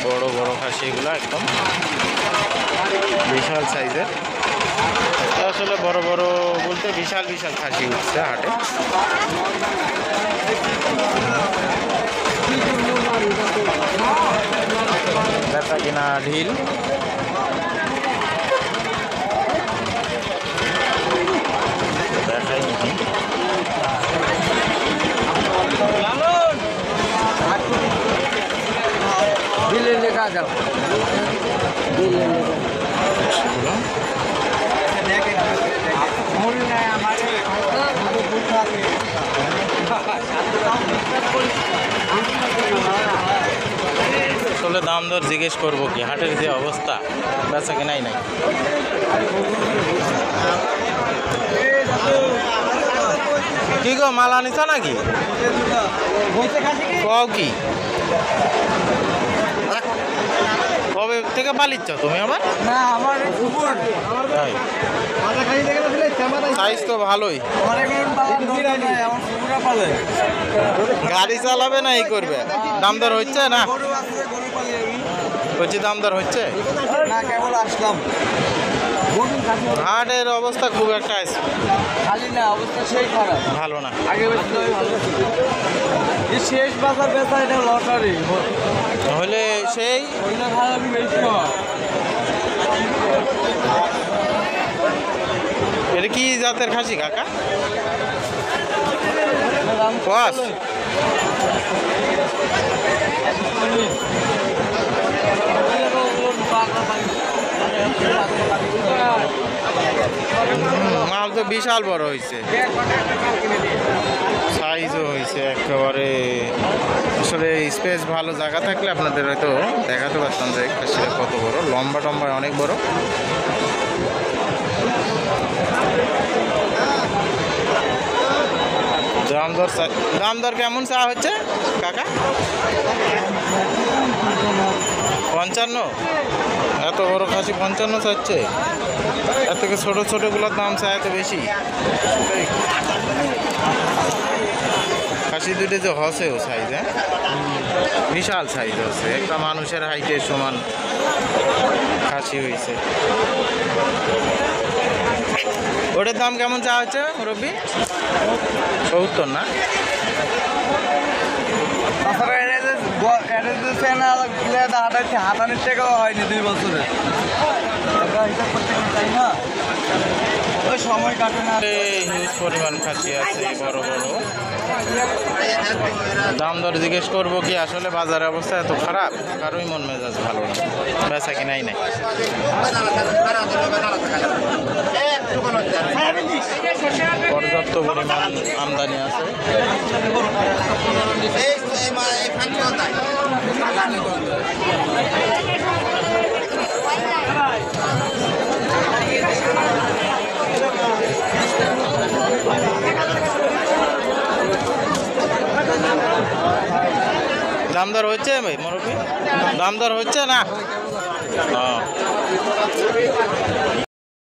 বড় বড় খাসি এগুলো একদম বিশাল সাইজের। আসলে বড় বড় বলতে বিশাল বিশাল খাসি উঠছে হাটে। বেচা কিনা ঢিল। দেখাই নাকি আসলে দাম দর জিজ্ঞেস করবো কি, হাটের যে অবস্থা বেচা কেনাই নাই। কি গো মাল আনিছ নাকি? কও কি কবে থেকে পালিচ্ছ তুমি? আমার না আমার সাইজ তো ভালোই। গাড়ি চালাবে না এই করবে? দাম দর হচ্ছে না? বলছি দাম দর হচ্ছে না, কেবল আসলাম। হাটের অবস্থা খুব একটা খালি না, অবস্থা সেই খারাপ, ভালো না। আগে বেশি ভালো ছিল। এই শেষ বাজার বেচা এটা লটারি হলে সেই ওইটা খারাপই বেশি হয়। এটা কি জাতের খাসি কাকা? কোয়াস? মাল তো বিশাল বড় হয়েছে, সাইজও হয়েছে একেবারে। আসলে স্পেস ভালো জায়গা থাকলে আপনাদের হয়তো দেখাতে পারতাম যে খাসিটা কত বড়, লম্বা টম্বা অনেক বড়। দাম দর কেমন চা হচ্ছে কাকা? 55? এত বড় খাসি 55 চাচ্ছে? এর থেকে ছোটো ছোটোগুলোর দাম চায় এত বেশি? খাসি দুটো যে হসেও সাইজ, হ্যাঁ বিশাল সাইজ হচ্ছে, একটা মানুষের হাইটের সমান খাসি হয়েছে। ওটার দাম কেমন চা হচ্ছে মুরব্বি? 70 না? হাতানির টাকাও হয়নি 2 বছরে, তাই না? ওই সময় কাটে না। হিউজ পরিমাণ খাসি আছে বড় বড়। দাম দর জিজ্ঞেস করবো কি, আসলে বাজারের অবস্থা এত খারাপ, কারোই মন মেজাজ ভালো না, বেচা কিনাই নাই। পর্যাপ্ত পরিমাণ আমদানি আছে। দাম দর হচ্ছে ভাই মুরব্বি? দাম দর হচ্ছে না?